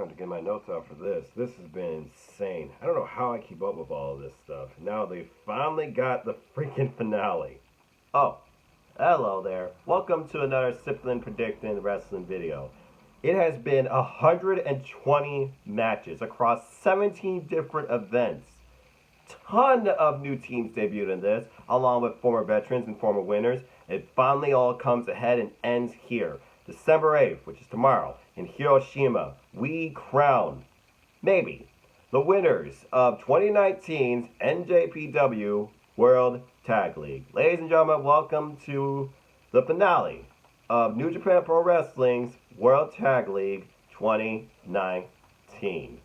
I have to get my notes out for this. This has been insane. I don't know how I keep up with all of this stuff. Now they finally got the freaking finale. Oh, hello there. Welcome to another Simplin Predictin Wrestling video. It has been 120 matches across 17 different events. Ton of new teams debuted in this, along with former veterans and former winners. It finally all comes ahead and ends here. December 8th, which is tomorrow, in Hiroshima, we crown, maybe, the winners of 2019's NJPW World Tag League. Ladies and gentlemen, welcome to the finale of New Japan Pro Wrestling's World Tag League 2019.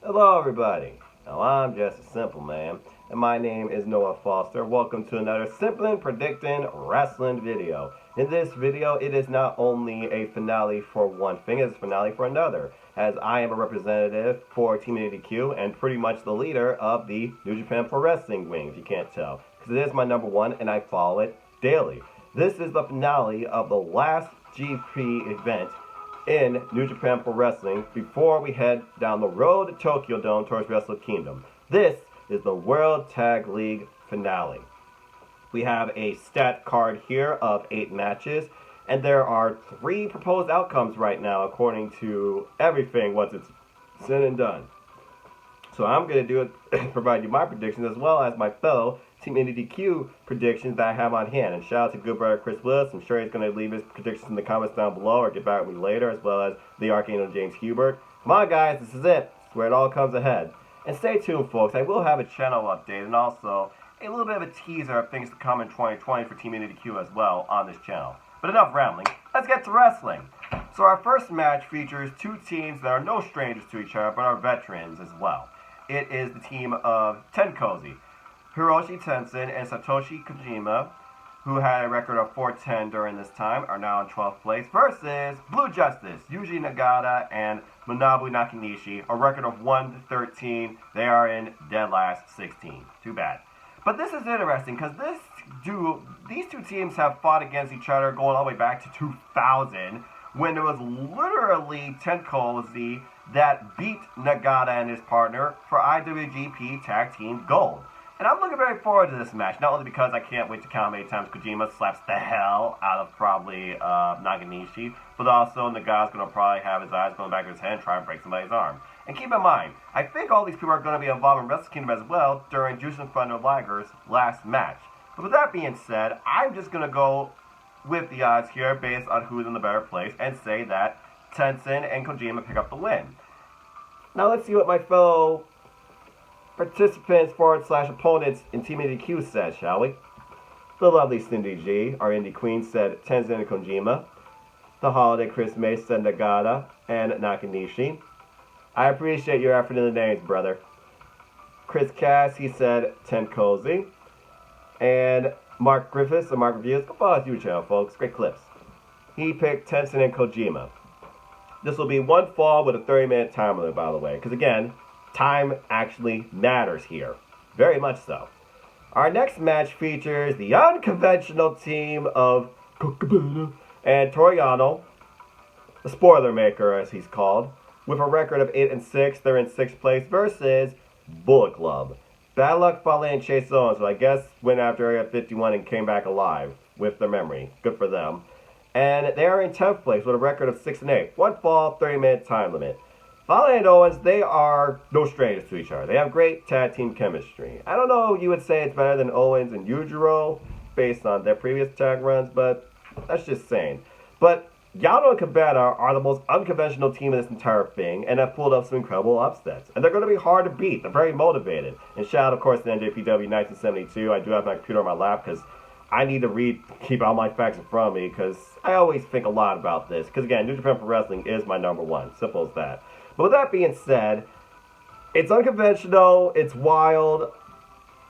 Hello, everybody. Now, I'm just a simple man, and my name is Noah Foster. Welcome to another Simplin Predictin Wrestling video. In this video, it is not only a finale for one thing, it's a finale for another, as I am a representative for Team NJPW and pretty much the leader of the New Japan Pro Wrestling wing, if you can't tell, because it is my number one and I follow it daily. This is the finale of the last GP event in New Japan Pro Wrestling before we head down the road to Tokyo Dome towards Wrestle Kingdom. This is the World Tag League finale. We have a stat card here of 8 matches, and there are 3 proposed outcomes right now according to everything once it's said and done. So I'm going to do it, provide you my predictions as well as my fellow Team NJPW predictions that I have on hand. And shout out to good brother Chris Willis. I'm sure he's going to leave his predictions in the comments down below or get back with me later, as well as the Archangel James Hubert. Come on, guys, this is it. This is where it all comes ahead. And stay tuned, folks. I will have a channel update and also a little bit of a teaser of things to come in 2020 for Team NJPW as well on this channel. But enough rambling. Let's get to wrestling. So our first match features 2 teams that are no strangers to each other, but are veterans as well. It is the team of Tenkozi, Hiroshi Tenzan and Satoshi Kojima, who had a record of 4-10 during this time, are now in 12th place, versus Blue Justice, Yuji Nagata and Manabu Nakanishi, a record of 1-13. They are in dead last 16. Too bad. But this is interesting because these 2 teams have fought against each other going all the way back to 2000, when it was literally Tenkozi that beat Nagata and his partner for IWGP Tag Team Gold. And I'm looking very forward to this match, not only because I can't wait to count how many times Kojima slaps the hell out of probably Nakanishi, but also Nagata's going to probably have his eyes going back to his head and try and break somebody's arm. And keep in mind, I think all these people are going to be involved in Wrestle Kingdom as well during Jushin Thunder Liger's last match. But with that being said, I'm just going to go with the odds here based on who's in the better place and say that Tenzan and Kojima pick up the win. Now let's see what my fellow participants / opponents in Team NJPW said, shall we? The lovely Cindy G, our indie queen, said Tenzan and Kojima. The holiday Chris May said Nagata and Nakanishi. I appreciate your effort in the names, brother. Chris Cass, he said Tenkozi. And Mark Griffiths of Mark Reviews, go follow his YouTube channel, folks. Great clips. He picked Tenzan and Kojima. This will be one fall with a 30-minute time limit, by the way. Because again, time actually matters here. Very much so. Our next match features the unconventional team of Kokabana and Toriano, the spoiler maker as he's called, with a record of 8-6. They're in 6th place versus Bullet Club. Bad Luck Fale and Chase Owens, who I guess went after Area 51 and came back alive with their memory. Good for them. And they are in 10th place with a record of 6-8. One fall, 30-minute time limit. Fale and Owens, they are no strangers to each other. They have great tag team chemistry. I don't know, you would say it's better than Owens and Yujiro based on their previous tag runs, but that's just saying. But Yano and Cabana are the most unconventional team in this entire thing and have pulled off some incredible upsets. And they're going to be hard to beat. They're very motivated. And shout out, of course, to NJPW 1972. I do have my computer on my lap because I need to keep all my facts in front of me because I always think a lot about this. Because again, New Japan Pro Wrestling is my number one. Simple as that. But with that being said, it's unconventional, it's wild,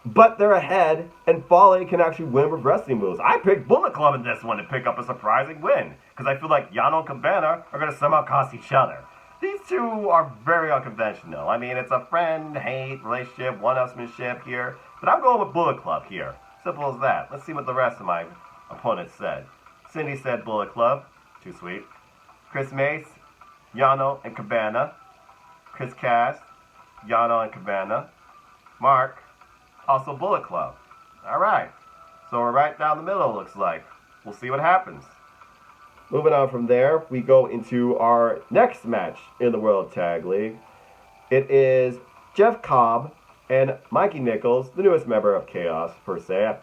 but they're ahead, and Fale can actually win with wrestling moves. I picked Bullet Club in this one to pick up a surprising win, because I feel like Yano and Cabana are going to somehow cost each other. These 2 are very unconventional. I mean, it's a friend-hate relationship, one-upsmanship here, but I'm going with Bullet Club here. Simple as that. Let's see what the rest of my opponents said. Cindy said Bullet Club. Too sweet. Chris Mace, Yano, and Cabana. Chris Cass, Yano and Cabana, Mark, also Bullet Club. Alright, so we're right down the middle, it looks like. We'll see what happens. Moving on from there, we go into our next match in the World Tag League. It is Jeff Cobb and Mikey Nichols, the newest member of Chaos, per se,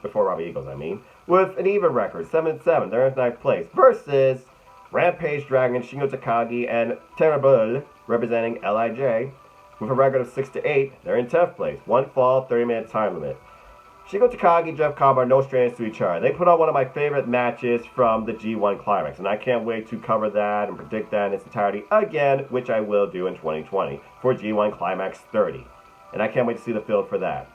before Robbie Eagles, I mean, with an even record, 7-7. They're in 9th place, versus Rampage Dragon, Shingo Takagi, and Terrible, representing LIJ, with a record of 6-8. They're in 10th place, 1 fall, 30-minute time limit. Shingo Takagi and Jeff Cobb are no strangers to each other. They put on one of my favorite matches from the G1 Climax, and I can't wait to cover that and predict that in its entirety again, which I will do in 2020 for G1 Climax 30. And I can't wait to see the field for that.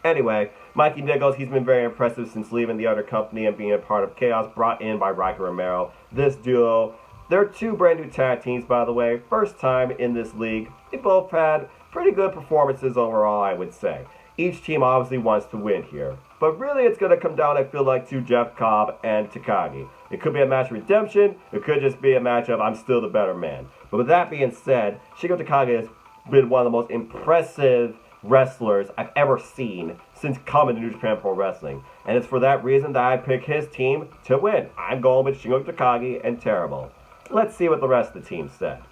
Anyway, Mikey Nichols, he's been very impressive since leaving the other company and being a part of Chaos, brought in by Riker Romero. This duo, they're 2 brand new tag teams, by the way. First time in this league. They both had pretty good performances overall, I would say. Each team obviously wants to win here. But really it's going to come down, I feel like, to Jeff Cobb and Takagi. It could be a match of redemption. It could just be a match of I'm still the better man. But with that being said, Shingo Takagi has been one of the most impressive wrestlers I've ever seen since coming to New Japan Pro Wrestling. And it's for that reason that I pick his team to win. I'm going with Shingo Takagi and Terrible. Let's see what the rest of the team said.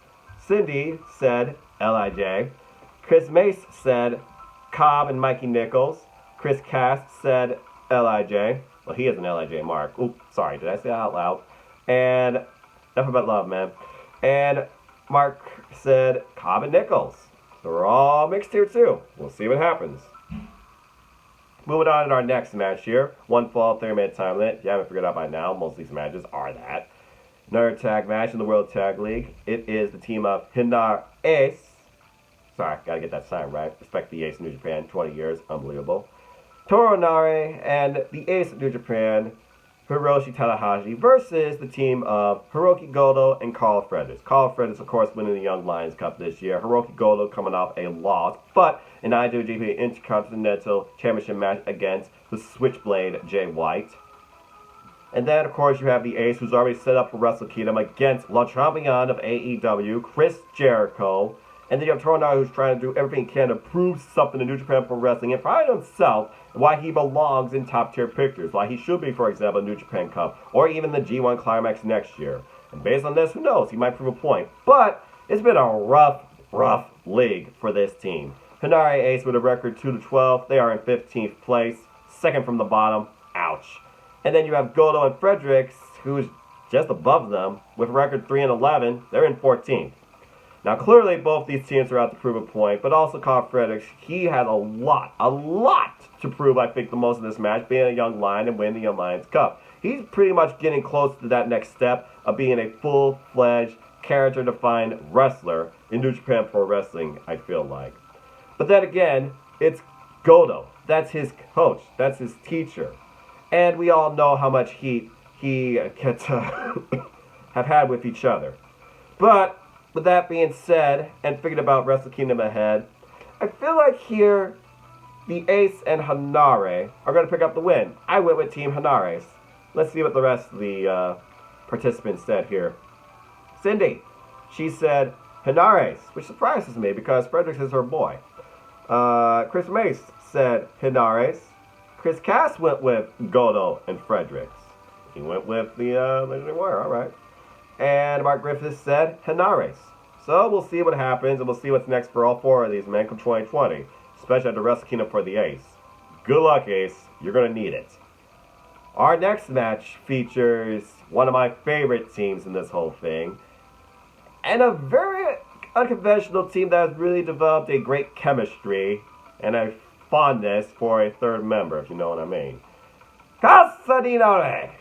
Cindy said LIJ. Chris Mace said Cobb and Mikey Nichols. Chris Cass said LIJ. Well, he is an LIJ mark. Oops, sorry, did I say that out loud? And nothing but love, man. And Mark said Cobb and Nichols. So we're all mixed here too. We'll see what happens. Moving on to our next match here. 1 fall, 30-minute time limit. If you haven't figured out by now, most of these matches are that. Another tag match in the World Tag League. It is the team of Hinar Ace. Sorry, gotta get that sign right. Respect the Ace in New Japan, 20 years, unbelievable. Toru Nare and the Ace of New Japan, Hiroshi Tanahashi, versus the team of Hiroki Goto and Carl Fredericks. Carl Fredericks, of course, winning the Young Lions Cup this year. Hiroki Goto coming off a loss, but an IWGP Intercontinental Championship match against the Switchblade Jay White. And then, of course, you have the Ace, who's already set up for Wrestle Kingdom against Le Champion of AEW, Chris Jericho. And then you have Toru Nare, who's trying to do everything he can to prove something to New Japan Pro Wrestling and find himself why he belongs in top-tier pictures, why he should be, for example, New Japan Cup, or even the G1 Climax next year. And based on this, who knows, he might prove a point. But it's been a rough league for this team. Hinare Ace with a record 2-12. They are in 15th place, second from the bottom. Ouch. And then you have Goto and Fredericks, who's just above them, with a record 3-11. They're in 14th. Now, clearly, both these teams are out to prove a point, but also Carl Fredericks, he had a lot to prove, I think, the most of this match, being a young lion and winning the Young Lions Cup. He's pretty much getting close to that next step of being a full-fledged, character-defined wrestler in New Japan Pro Wrestling, I feel like. But then again, it's Goto. That's his coach. That's his teacher. And we all know how much heat he gets have had with each other. But with that being said, and thinking about Wrestle Kingdom ahead, I feel like here, the Ace and Hinare are going to pick up the win. I went with Team Hinares. Let's see what the rest of the participants said here. Cindy, she said Hinares, which surprises me because Fredericks is her boy. Chris Mace said Hinares. Chris Cass went with Goto and Fredericks. He went with the Legendary Warrior, alright. And Mark Griffiths said Hinares. So we'll see what happens, and we'll see what's next for all 4 of these men come 2020, especially at the Wrestle Kingdom for the Ace. Good luck, Ace. You're going to need it. Our next match features one of my favorite teams in this whole thing, and a very unconventional team that has really developed a great chemistry and a fondness for a third member, if you know what I mean. Casadinare!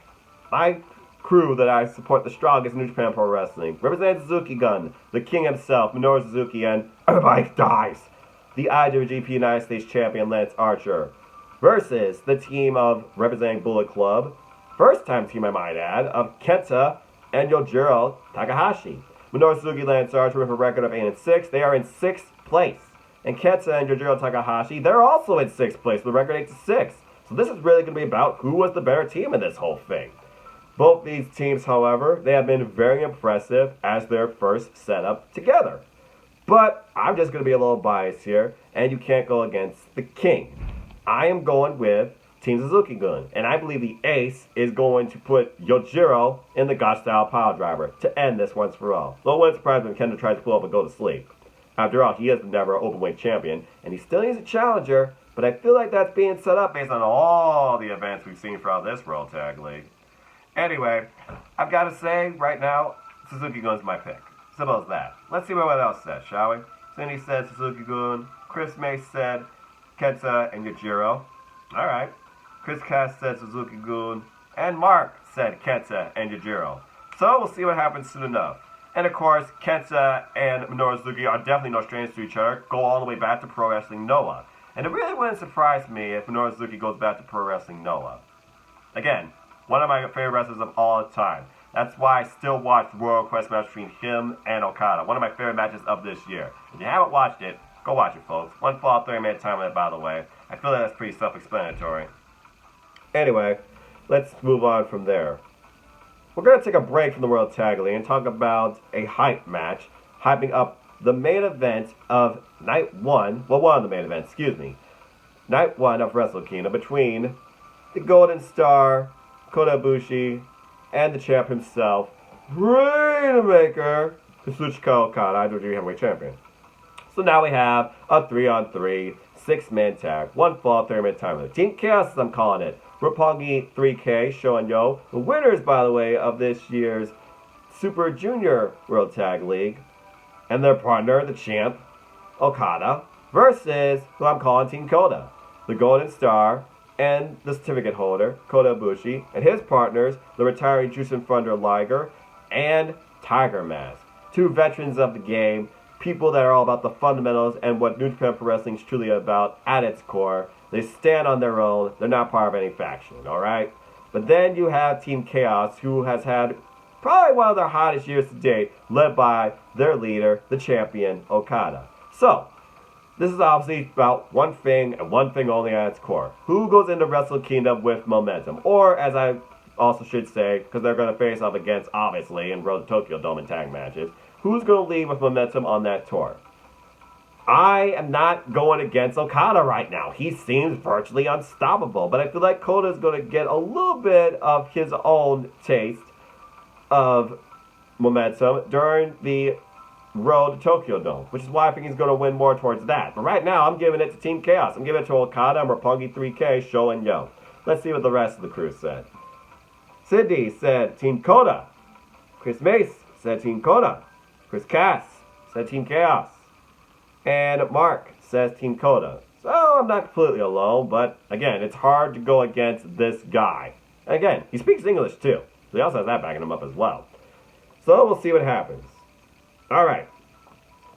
My crew that I support the strongest in New Japan Pro Wrestling, representing Suzuki Gun, the king himself, Minoru Suzuki, and everybody dies, the IWGP United States Champion Lance Archer, versus the team of representing Bullet Club, first time team I might add, of Kenta and Yojiro Takahashi. Minoru Suzuki, Lance Archer with a record of 8-6, they are in 6th place. And Kenta and Yojiro Takahashi, they're also in 6th place with a record 8-6. So this is really going to be about who was the better team in this whole thing. Both these teams, however, they have been very impressive as their first setup together. But I'm just going to be a little biased here, and you can't go against the king. I am going with Team Suzuki-gun, and I believe the ace is going to put Yojiro in the God-style pile driver to end this once for all. Though it wouldn't surprise me when Kendo tries to pull up and go to sleep. After all, he is never an openweight champion, and he still needs a challenger, but I feel like that's being set up based on all the events we've seen throughout this World Tag League. Anyway, I've got to say, right now, Suzuki-gun's my pick. Simple as that. Let's see what else says, shall we? Cindy said Suzuki-gun. Chris May said Kenta and Yujiro. Alright. Chris Cass said Suzuki-gun. And Mark said Kenta and Yujiro. So we'll see what happens soon enough. And of course, Kenta and Minoru Suzuki are definitely no strangers to each other. Go all the way back to Pro Wrestling Noah. And it really wouldn't surprise me if Minoru Suzuki goes back to Pro Wrestling Noah. Again, one of my favorite wrestlers of all time. That's why I still watch the Royal Quest match between him and Okada. One of my favorite matches of this year. If you haven't watched it, go watch it, folks. One fall 30-minute time limit, by the way. I feel like that's pretty self-explanatory. Anyway, let's move on from there. We're going to take a break from the World Tag League and talk about a hype match, hyping up the main event of Night 1. Well, one of the main events, excuse me. Night 1 of Wrestle Kingdom between the Golden Star, Kota Ibushi, and the champ himself, Rainmaker, Kazuchika Okada, IWGP Heavyweight Champion. So now we have a 3-on-3, 6-man tag, one fall, 30-minute time limit. Team Chaos, as I'm calling it. Roppongi 3K, Sho and Yo, the winners, by the way, of this year's Super Junior World Tag League, and their partner, the champ, Okada, versus who I'm calling Team Kota, the Golden Star, and the certificate holder, Kota Ibushi, and his partners, the retiree Jushin Thunder Liger, and Tiger Mask. Two veterans of the game, people that are all about the fundamentals and what New Japan Pro Wrestling is truly about at its core. They stand on their own. They're not part of any faction, alright? But then you have Team Chaos, who has had probably one of their hottest years to date, led by their leader, the champion, Okada. So, this is obviously about one thing and one thing only at its core. Who goes into Wrestle Kingdom with momentum? Or, as I also should say, because they're going to face off against, obviously, in Road to Tokyo Dome and tag matches, who's going to lead with momentum on that tour? I am not going against Okada right now. He seems virtually unstoppable. But I feel like Kota is going to get a little bit of his own taste of momentum during the Road to Tokyo Dome, which is why I think he's going to win more towards that. But right now, I'm giving it to Team Chaos. I'm giving it to Okada and Roppongi 3K, Sho and Yo. Let's see what the rest of the crew said. Cindy said Team Kota. Chris Mace said Team Kota. Chris Cass said Team Chaos. And Mark says Team Kota. So I'm not completely alone, but again, it's hard to go against this guy. And again, he speaks English too. So he also has that backing him up as well. So we'll see what happens. Alright.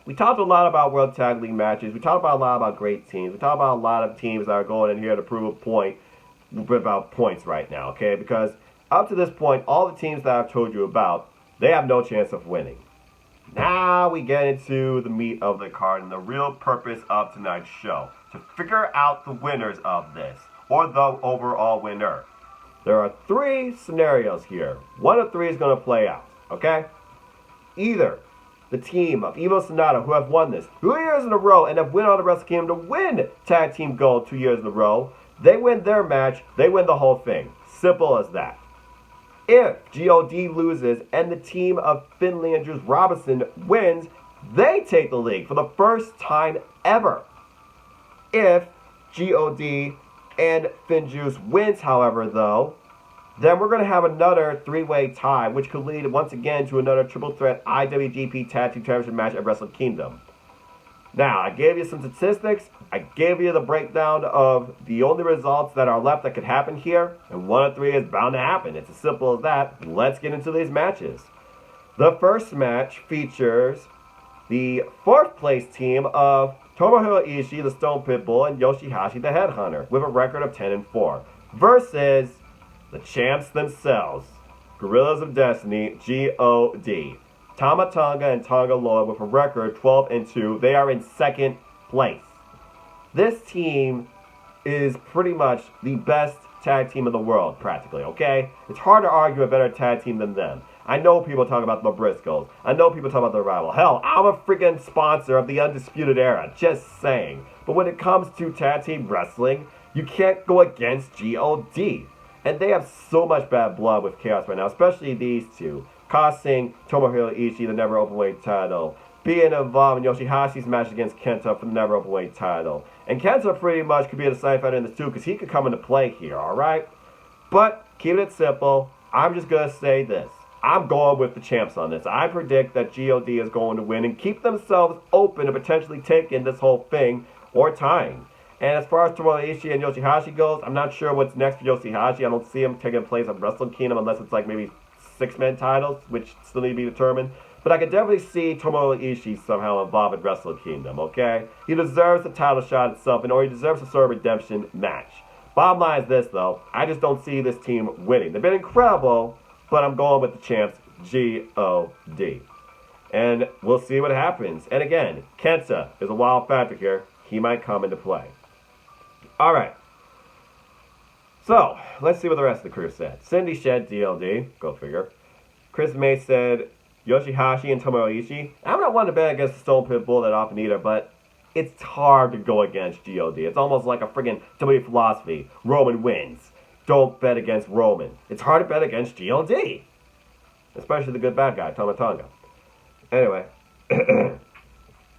We talked a lot about World Tag League matches. We talked about a lot about great teams. We talked about a lot of teams that are going in here to prove a point about points right now, okay? Because up to this point, all the teams that I've told you about, they have no chance of winning. Now we get into the meat of the card and the real purpose of tonight's show. To figure out the winners of this, or the overall winner. There are three scenarios here. One of three is going to play out, okay? Either the team of Evo Sonata, who have won this 2 years in a row and have won on the Wrestle Kingdom to win Tag Team Gold 2 years in a row, they win their match, they win the whole thing. Simple as that. If G.O.D. loses and the team of Finley and Juice Robinson wins, they take the league for the first time ever. If G.O.D. and Finn Juice wins, however, though, then we're going to have another three-way tie, which could lead once again to another triple threat IWGP Tag Team Championship match at Wrestle Kingdom. Now, I gave you some statistics. I gave you the breakdown of the only results that are left that could happen here, and one of three is bound to happen. It's as simple as that. Let's get into these matches. The first match features the fourth place team of Tomohiro Ishii, the Stone Pitbull, and Yoshihashi, the Headhunter, with a record of 10-4, versus the champs themselves, Gorillas of Destiny, G.O.D. Tama Tonga and Tonga Loa with a record 12-2. They are in second place. This team is pretty much the best tag team in the world, practically, okay? It's hard to argue a better tag team than them. I know people talk about the Briscoes. I know people talk about the rival. Hell, I'm a freaking sponsor of the Undisputed Era. Just saying. But when it comes to tag team wrestling, you can't go against God. And they have so much bad blood with Chaos right now, especially these two. Costing Tomohiro Ishii the never openweight title. Being involved in Yoshihashi's match against Kenta for the never openweight title. And Kenta pretty much could be a deciding factor in this too, because he could come into play here, alright? But, keeping it simple, I'm just going to say this. I'm going with the champs on this. I predict that God is going to win and keep themselves open to potentially taking this whole thing or tying. And as far as Tomohiro Ishii and Yoshihashi goes, I'm not sure what's next for Yoshihashi. I don't see him taking place on Wrestle Kingdom unless it's like maybe 6-man titles, which still need to be determined. But I could definitely see Tomohiro Ishii somehow involved in Wrestle Kingdom, okay? He deserves the title shot itself, or he deserves a sort of redemption match. Bottom line is this, though. I just don't see this team winning. They've been incredible, but I'm going with the champs, God. And we'll see what happens. And again, Kenta is a wild factor here. He might come into play. All right. So, let's see what the rest of the crew said. Cindy said DLD. Go figure. Chris May said Yoshihashi and Tomohiro Ishii. I'm not one to bet against the Stone Pitbull that often either, but it's hard to go against God. It's almost like a friggin' WWE philosophy. Roman wins. Don't bet against Roman. It's hard to bet against God. Especially the good bad guy, Tama Tonga. Anyway.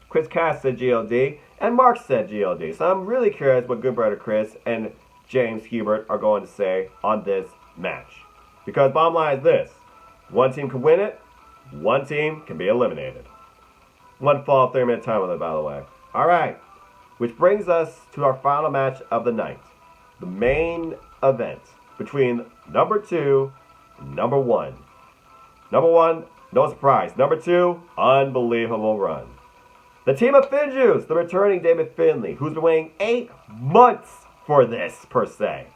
Chris Cass said God, and Mark said God. So I'm really curious what Good Brother Chris and James Hubert are going to say on this match. Because bottom line is this. One team can win it. One team can be eliminated. One fall, 3-minute time limit, by the way. Alright. Which brings us to our final match of the night. The main event between number 2 and number 1. Number 1, no surprise. Number 2, unbelievable run. The team of Finjuice, the returning David Finlay, who's been waiting 8 months for this, per se,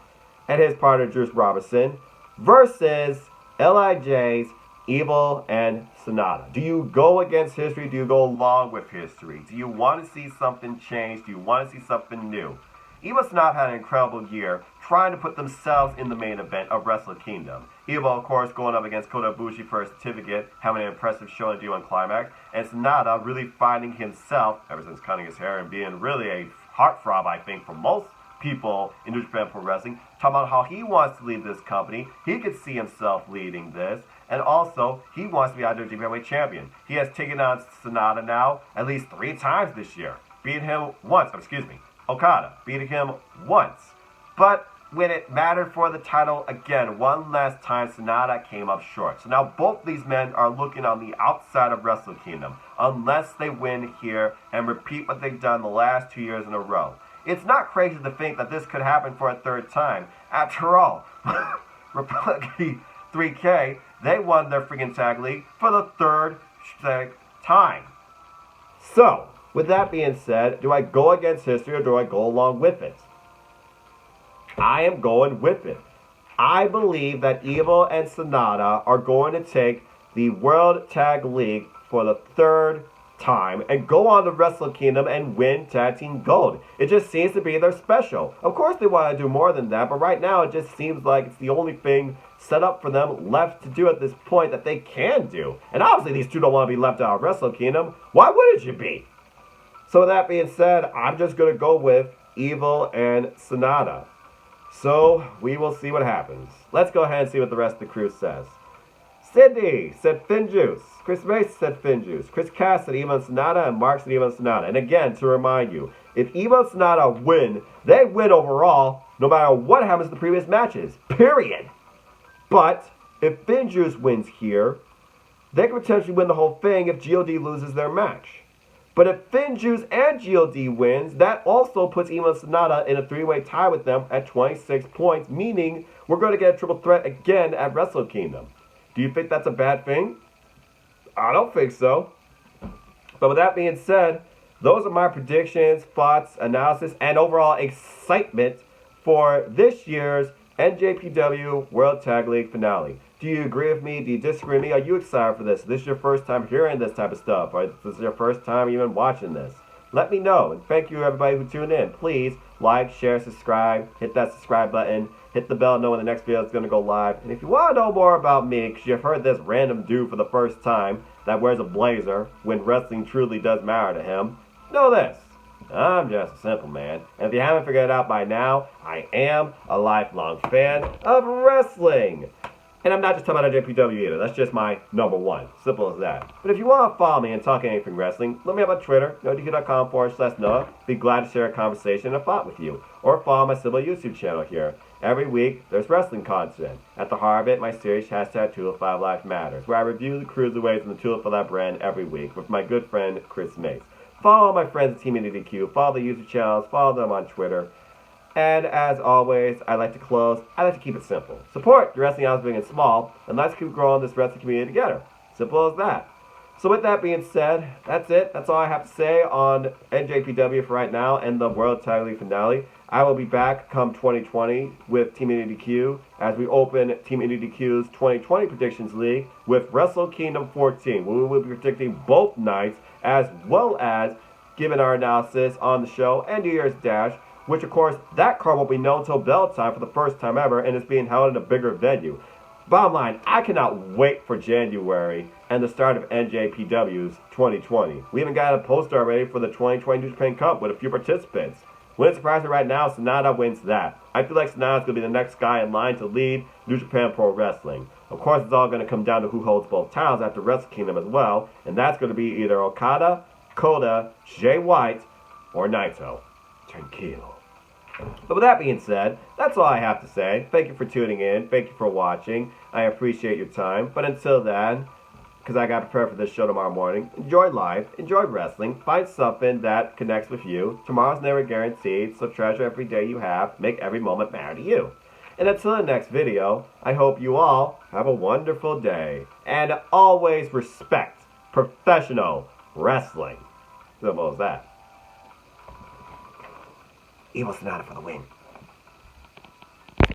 and his partner, Juice Robinson, versus LIJ's Evil and Sonata. Do you go against history? Do you go along with history? Do you want to see something change? Do you want to see something new? Evil and Sonata had an incredible year trying to put themselves in the main event of Wrestle Kingdom. Evil, of course, going up against Kota Ibushi for a certificate, having an impressive show to do on Climax, and Sonata really finding himself, ever since cutting his hair and being really a heartthrob, I think, for most people in New Japan Pro Wrestling, talking about how he wants to lead this company. He could see himself leading this. And also, he wants to be NJPW champion. He has taken on Sonata now at least 3 times this year. Beat him once, Okada beating him once. But when it mattered for the title, again, one last time, Sonata came up short. So now both these men are looking on the outside of Wrestle Kingdom, unless they win here and repeat what they've done the last 2 years in a row. It's not crazy to think that this could happen for a 3rd time. After all, Republic 3K, they won their freaking tag league for the 3rd time. So, with that being said, do I go against history or do I go along with it? I am going with it. I believe that Evil and Sonata are going to take the World Tag League for the 3rd time and go on to Wrestle Kingdom and win Tag Team Gold. It just seems to be their special. Of course they want to do more than that, but right now it just seems like it's the only thing set up for them left to do at this point that they can do. And obviously these two don't want to be left out of Wrestle Kingdom. Why wouldn't you be? So with that being said, I'm just going to go with Evil and Sonata. So we will see what happens. Let's go ahead and see what the rest of the crew says. Cindy said Finjuice. Chris Mace said Finjuice. Chris Cass said Evil and Sonata, and Mark said Evil and Sonata. And again, to remind you, if Evil and Sonata win, they win overall, no matter what happens in the previous matches. Period. But if Finjuice wins here, they could potentially win the whole thing if God loses their match. But if Finjuice and God wins, that also puts Evil and Sonata in a 3-way tie with them at 26 points, meaning we're going to get a triple threat again at Wrestle Kingdom. Do you think that's a bad thing? I don't think so. But with that being said, those are my predictions, thoughts, analysis, and overall excitement for this year's NJPW World Tag League finale. Do you agree with me? Do you disagree with me? Are you excited for this? Is this your first time hearing this type of stuff? Or is this your first time even watching this? Let me know. And thank you everybody who tuned in. Please like, share, subscribe, hit that subscribe button, hit the bell to know when the next video is going to go live. And if you want to know more about me, because you've heard this random dude for the first time that wears a blazer when wrestling truly does matter to him, know this. I'm just a simple man, and if you haven't figured it out by now, I am a lifelong fan of wrestling. And I'm not just talking about NJPW either, that's just my number one. Simple as that. But if you want to follow me and talk anything wrestling, let me know on Twitter, NoDQ.com/Noah. Be glad to share a conversation and a thought with you. Or follow my Simplin YouTube channel here. Every week, there's wrestling content. At the heart of it, my series, hashtag 205 Life Matters, where I review the cruiserweights and the 205 brand every week with my good friend, Chris Mace. Follow my friends at Team NJPW, follow the YouTube channels, follow them on Twitter. And as always, I like to keep it simple. Support the wrestling house big and small, and let's keep growing this wrestling community together. Simple as that. So with that being said, that's it. That's all I have to say on NJPW for right now and the World Title League finale. I will be back come 2020 with Team NJPW as we open Team NJPW's 2020 Predictions League with Wrestle Kingdom 14, where we will be predicting both nights as well as giving our analysis on the show and New Year's Dash, which of course, that card won't be known until bell time for the first time ever and is being held in a bigger venue. Bottom line, I cannot wait for January and the start of NJPW's 2020. We even got a poster already for the 2020 New Japan Cup with a few participants. Wouldn't surprise me right now, Sonata wins that. I feel like Sonata's going to be the next guy in line to lead New Japan Pro Wrestling. Of course, it's all going to come down to who holds both titles after Wrestle Kingdom as well, and that's going to be either Okada, Kota, Jay White, or Naito. Tranquilo. But with that being said, that's all I have to say. Thank you for tuning in. Thank you for watching. I appreciate your time. But until then, because I got prepared for this show tomorrow morning, enjoy life, enjoy wrestling, find something that connects with you. Tomorrow's never guaranteed, so treasure every day you have. Make every moment matter to you. And until the next video, I hope you all have a wonderful day. And always respect professional wrestling. Simple as that. Evil Sonata for the win.